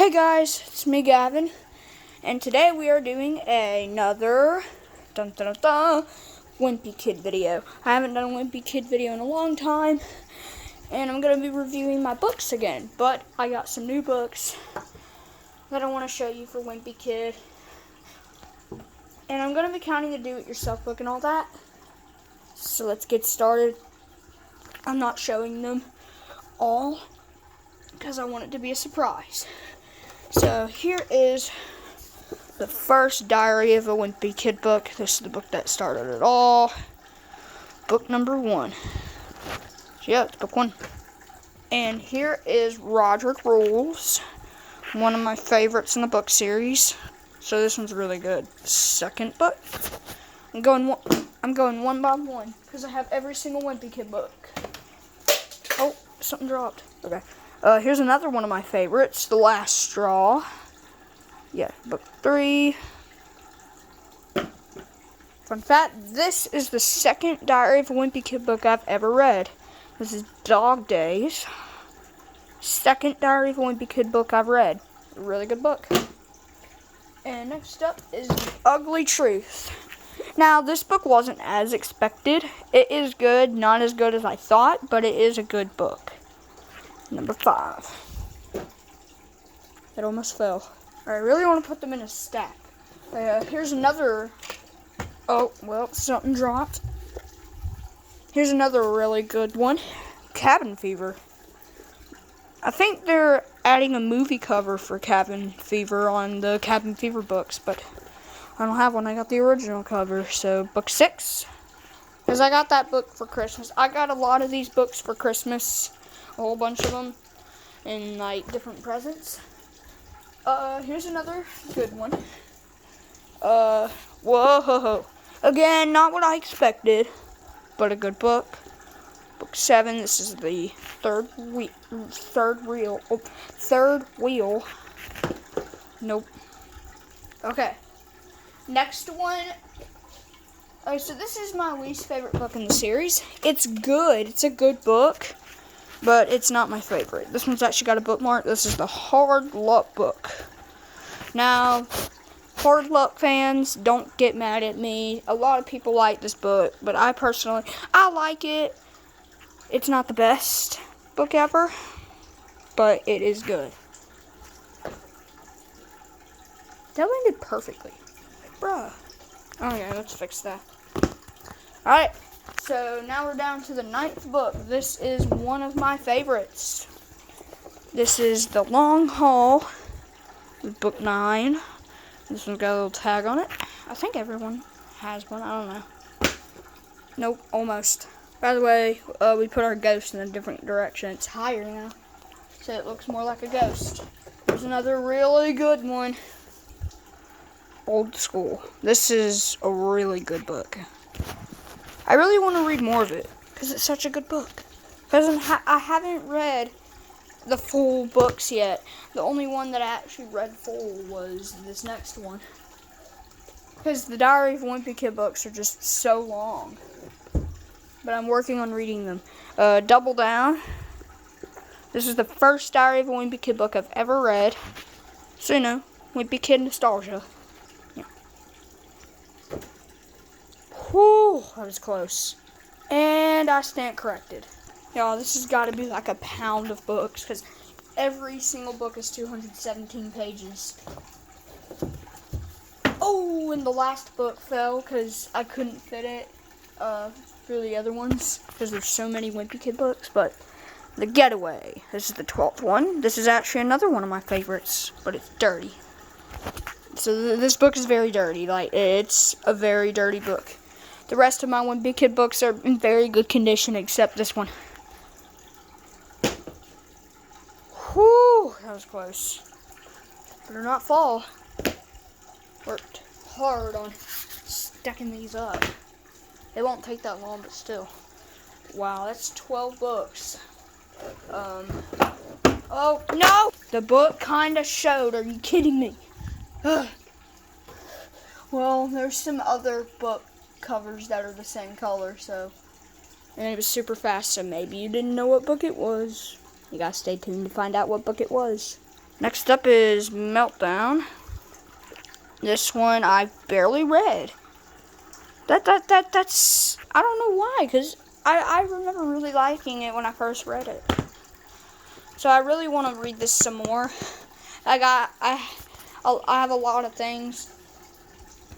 Hey guys, it's me Gavin, and today we are doing another Wimpy Kid video. I haven't done a Wimpy Kid video in a long time, and I'm going to be reviewing my books again, but I got some new books that I want to show you for Wimpy Kid, and I'm going to be counting the do-it-yourself book and all that, so let's get started. I'm not showing them all, because I want it to be a surprise. So here is the first Diary of a Wimpy Kid book. This is the book that started it all. Book number 1. So yeah, it's book 1. And here is Roderick Rules, one of my favorites in the book series. So this one's really good. Second book. I'm going one by one because I have every single Wimpy Kid book. Oh, something dropped. Okay. Here's another one of my favorites, The Last Straw. Yeah, book 3. Fun fact, this is the second Diary of a Wimpy Kid book I've ever read. This is Dog Days. Second Diary of a Wimpy Kid book I've read. A really good book. And next up is The Ugly Truth. Now, this book wasn't as expected. It is good, not as good as I thought, but it is a good book. Number 5. It almost fell. I really want to put them in a stack. Here's another. Oh, well, something dropped. Here's another really good one. Cabin Fever. I think they're adding a movie cover for Cabin Fever on the Cabin Fever books, but I don't have one. I got the original cover. So, book 6. Because I got that book for Christmas. I got a lot of these books for Christmas. A whole bunch of them in like different presents. Here's another good one. Whoa. Again, not what I expected, but a good book. Book 7. This is the third wheel. Nope. Okay. Next one. So this is my least favorite book in the series. It's good. It's a good book. But it's not my favorite. This one's actually got a bookmark. This is the Hard Luck book. Now, Hard Luck fans, don't get mad at me. A lot of people like this book, but I like it. It's not the best book ever, but it is good. That landed perfectly. Bruh. Okay, let's fix that. Alright. So now we're down to the 9th book. This is one of my favorites. This is The Long Haul, book 9. This one's got a little tag on it. I think everyone has one. I don't know. Nope, almost. By the way, we put our ghost in a different direction. It's higher now, so it looks more like a ghost. Here's another really good one. Old School. This is a really good book. I really want to read more of it, because it's such a good book. Because I haven't read the full books yet. The only one that I actually read full was this next one. Because the Diary of a Wimpy Kid books are just so long. But I'm working on reading them. Double Down. This is the first Diary of a Wimpy Kid book I've ever read. So, you know, Wimpy Kid nostalgia. Whew, that was close. And I stand corrected. Y'all, this has got to be like a pound of books, because every single book is 217 pages. Oh, and the last book fell, because I couldn't fit it through the other ones, because there's so many Wimpy Kid books, but The Getaway. This is the 12th one. This is actually another one of my favorites, but it's dirty. So this book is very dirty. Like, it's a very dirty book. The rest of my Wimpy Kid books are in very good condition, except this one. Whew, that was close. Better not fall. Worked hard on stacking these up. It won't take that long, but still. Wow, that's 12 books. Oh, no! The book kinda showed. Are you kidding me? Well, there's some other book covers that are the same color, so, and it was super fast, so maybe you didn't know what book it was. You gotta stay tuned to find out what book it was. Next up is Meltdown. This one I barely read. That's I don't know why, because I remember really liking it when I first read it. So I really want to read this some more. I have a lot of things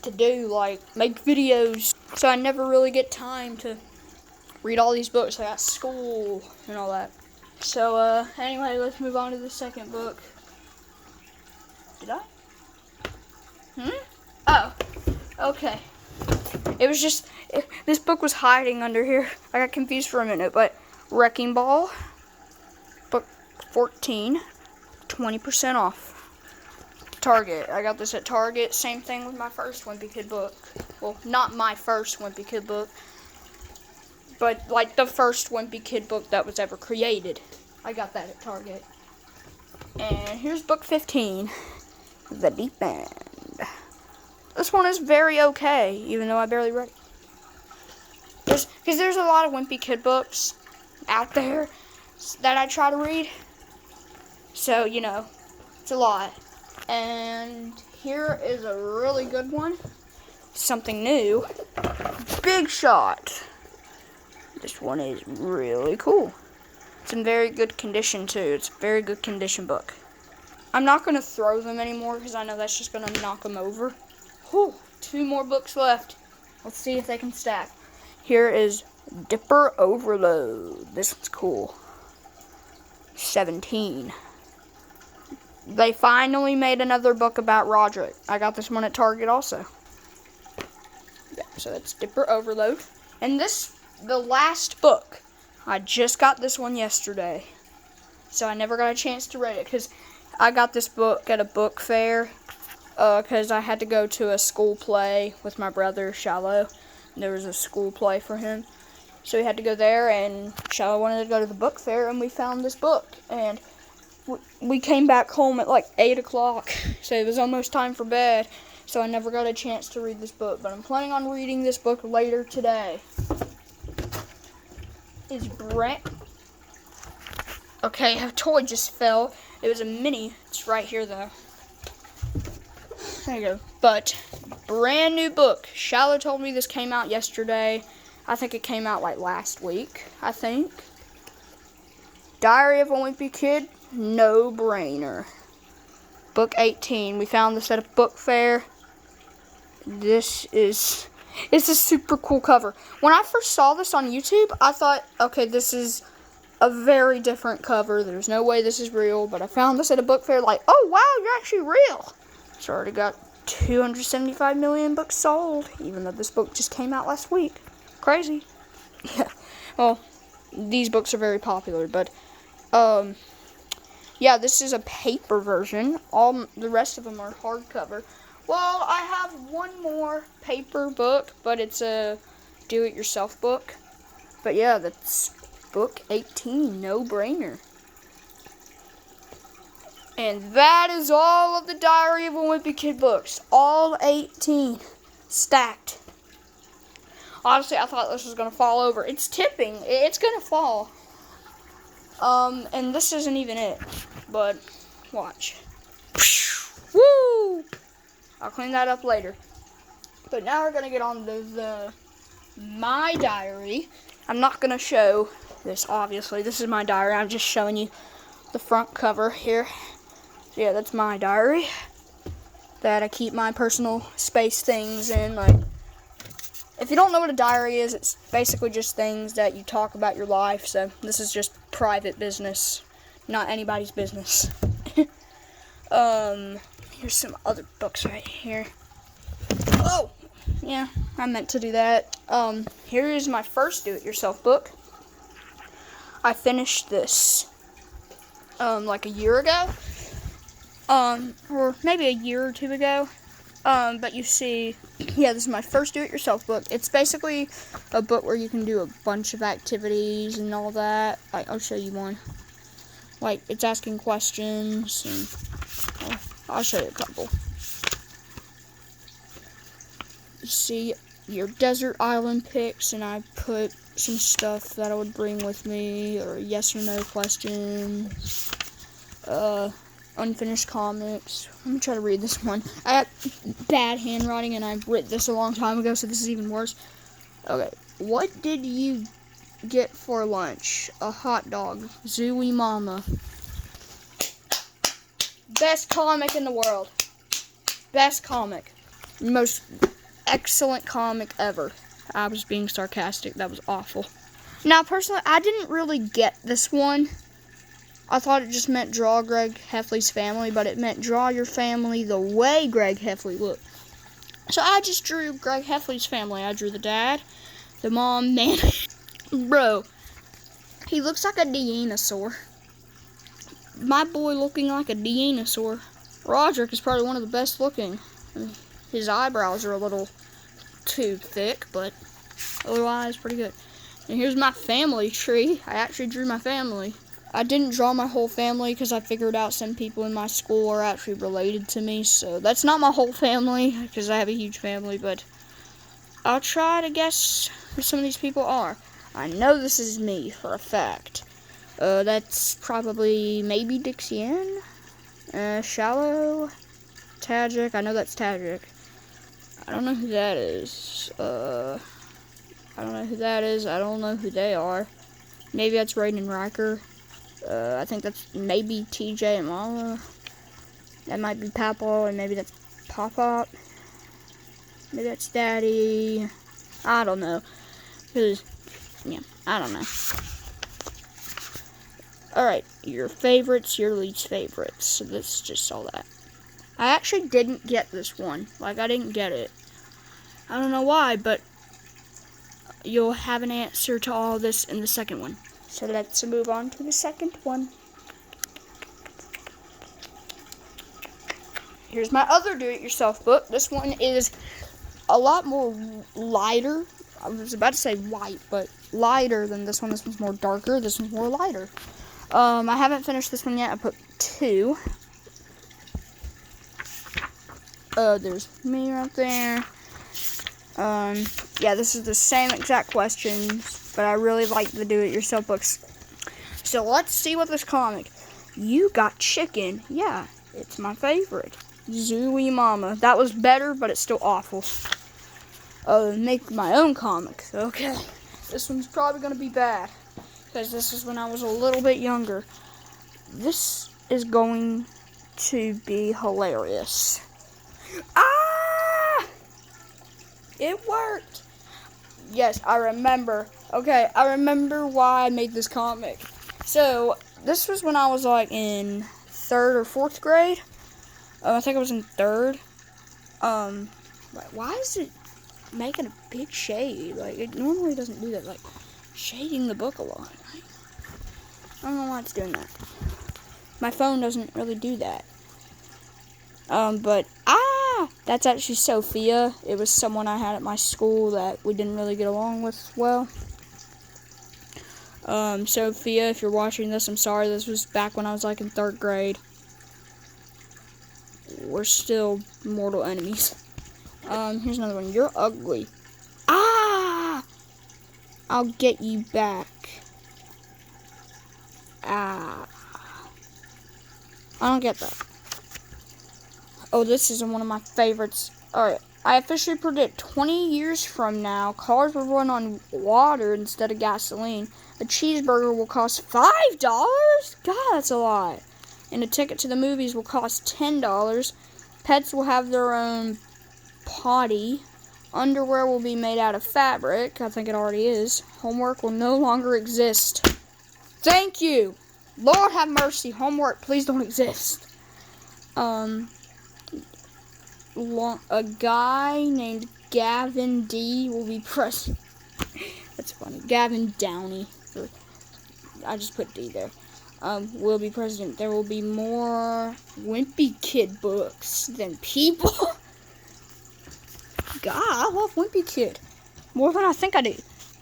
to do, like make videos, so I never really get time to read all these books. I got school and all that. So anyway, let's move on to the second book. Did I? Oh, okay. It was just, this book was hiding under here. I got confused for a minute, but Wrecking Ball, book 14, 20% off. Target. I got this at Target. Same thing with my first Wimpy Kid book. Well, not my first Wimpy Kid book, but like the first Wimpy Kid book that was ever created. I got that at Target. And here's book 15, The Deep End. This one is very okay, even though I barely read it. Because there's a lot of Wimpy Kid books out there that I try to read. So, you know, it's a lot. And here is a really good one. Something new. Big Shot. This one is really cool. It's in very good condition, too. It's a very good condition book. I'm not going to throw them anymore because I know that's just going to knock them over. Whew, 2 more books left. Let's see if they can stack. Here is Dipper Overload. This one's cool. 17. They finally made another book about Roderick. I got this one at Target also. Yeah, so that's Dipper Overload. And this, the last book. I just got this one yesterday. So I never got a chance to read it because I got this book at a book fair. Because I had to go to a school play with my brother, Shallow. There was a school play for him. So we had to go there, and Shallow wanted to go to the book fair, and we found this book. And we came back home at like 8 o'clock, so it was almost time for bed. So I never got a chance to read this book, but I'm planning on reading this book later today. It's Brent. Okay, a toy just fell. It was a mini. It's right here, though. There you go. But, brand new book. Shallow told me this came out yesterday. I think it came out like last week, I think. Diary of a Wimpy Kid, no brainer. Book 18. We found this at a book fair. It's a super cool cover. When I first saw this on YouTube, I thought, okay, this is a very different cover. There's no way this is real. But I found this at a book fair, like, oh wow, you're actually real. It's already got 275 million books sold, even though this book just came out last week. Crazy. Yeah. Well, these books are very popular, but yeah, this is a paper version. All the rest of them are hardcover. Well, I have one more paper book, but it's a do-it-yourself book. But yeah, that's book 18, no brainer. And that is all of the Diary of a Wimpy Kid books. All 18 stacked. Honestly, I thought this was going to fall over. It's tipping. It's going to fall. And this isn't even it. But, watch. Woo! I'll clean that up later. But now we're going to get on to my diary. I'm not going to show this, obviously. This is my diary. I'm just showing you the front cover here. So yeah, that's my diary that I keep my personal space things in. Like, if you don't know what a diary is, it's basically just things that you talk about your life. So this is just private business, not anybody's business. Here's some other books right here. Oh, yeah, I meant to do that. Here is my first do-it-yourself book. I finished this like a year ago. Or maybe a year or 2 ago. But you see, yeah, this is my first do-it-yourself book. It's basically a book where you can do a bunch of activities and all that. Like, I'll show you one. Like, it's asking questions, and well, I'll show you a couple. You see your desert island picks, and I put some stuff that I would bring with me, or yes or no questions. unfinished comics. Let me try to read this one. I got bad handwriting, and I wrote this a long time ago, so this is even worse. Okay, what did you get for lunch? A hot dog. Zooey Mama. Best comic in the world. Best comic. Most excellent comic ever. I was being sarcastic. That was awful. Now, personally, I didn't really get this one. I thought it just meant draw Greg Heffley's family, but it meant draw your family the way Greg Heffley looked. So I just drew Greg Heffley's family. I drew the dad, the mom, man. Bro, he looks like a dinosaur. My boy looking like a dinosaur. Roderick is probably one of the best looking. His eyebrows are a little too thick, but otherwise pretty good. And here's my family tree. I actually drew my family. I didn't draw my whole family because I figured out some people in my school are actually related to me. So that's not my whole family because I have a huge family, but I'll try to guess who some of these people are. I know this is me for a fact. That's probably maybe Dixie Ann. Shallow. Tadrick. I know that's Tadrick. I don't know who that is. I don't know who that is. I don't know who they are. Maybe that's Raiden and Riker. I think that's maybe TJ and Mama. That might be Papa, and maybe that's Pop-Pop. Maybe that's Daddy. I don't know. Yeah, I don't know. Alright, your favorites, your least favorites. So this is just all that. I actually didn't get this one. Like, I didn't get it. I don't know why, but you'll have an answer to all this in the second one. So let's move on to the second one. Here's my other do-it-yourself book. This one is a lot more lighter. I was about to say white, but lighter than this one. This one's more darker. This one's more lighter. I haven't finished this one yet. I put 2. There's me right there. Yeah, this is the same exact questions, but I really like the do-it-yourself books. So let's see what this comic. You Got Chicken. Yeah, it's my favorite. Zooey Mama. That was better, but it's still awful. Make my own comics. Okay. This one's probably going to be bad, because this is when I was a little bit younger. This is going to be hilarious. Ah! It worked. Yes, I remember. Okay, I remember why I made this comic. So, this was when I was like in 3rd or 4th grade. I think I was in 3rd. Why is it making a big shade? Like, it normally doesn't do that. Like, shading the book a lot. I don't know why it's doing that. My phone doesn't really do that. But, that's actually Sophia. It was someone I had at my school that we didn't really get along with well. Sophia, if you're watching this, I'm sorry. This was back when I was like in 3rd grade. We're still mortal enemies. Here's another one. You're ugly. Ah! I'll get you back. Ah. I don't get that. Oh, this is one of my favorites. Alright, I officially predict 20 years from now, cars will run on water instead of gasoline. A cheeseburger will cost $5? God, that's a lot. And a ticket to the movies will cost $10. Pets will have their own potty. Underwear will be made out of fabric. I think it already is. Homework will no longer exist. Thank you. Lord have mercy. Homework, please don't exist. A guy named Gavin D will be president. That's funny. Gavin Downey. I just put D there. Will be president. There will be more Wimpy Kid books than people. God, I love Wimpy Kid. More than I think I do.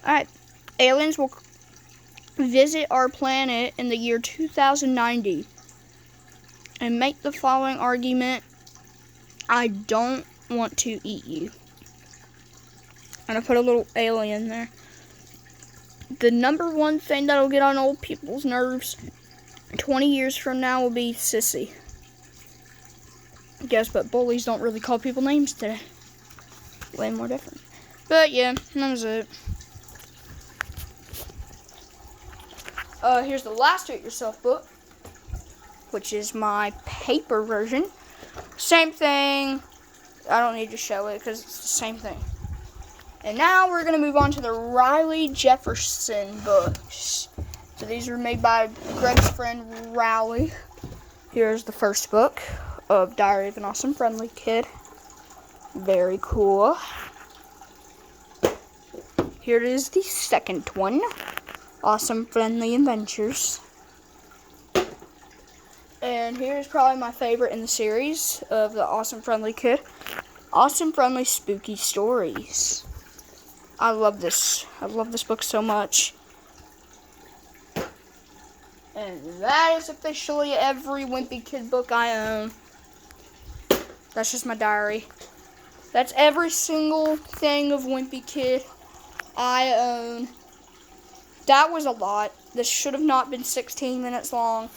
Alright. Aliens will visit our planet in the year 2090 and make the following argument. I don't want to eat you. And I put a little alien there. The number one thing that'll get on old people's nerves 20 years from now will be sissy. guess, but bullies don't really call people names today. Way more different. But yeah, that was it. Here's the last Do It Yourself book, which is my paper version. Same thing. I don't need to show it because it's the same thing. And now we're going to move on to the Riley Jefferson books. So these were made by Greg's friend Riley. Here's the first book of Diary of an Awesome Friendly Kid. Very cool. Here is the second one. Awesome Friendly Adventures. And here's probably my favorite in the series of the Awesome Friendly Kid. Awesome Friendly Spooky Stories. I love this. I love this book so much. And that is officially every Wimpy Kid book I own. That's just my diary. That's every single thing of Wimpy Kid I own. That was a lot. This should have not been 16 minutes long.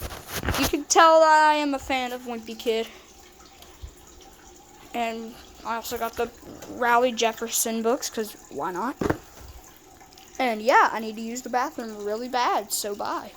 You can tell that I am a fan of Wimpy Kid. And I also got the Riley Jefferson books, because why not? And yeah, I need to use the bathroom really bad, so bye.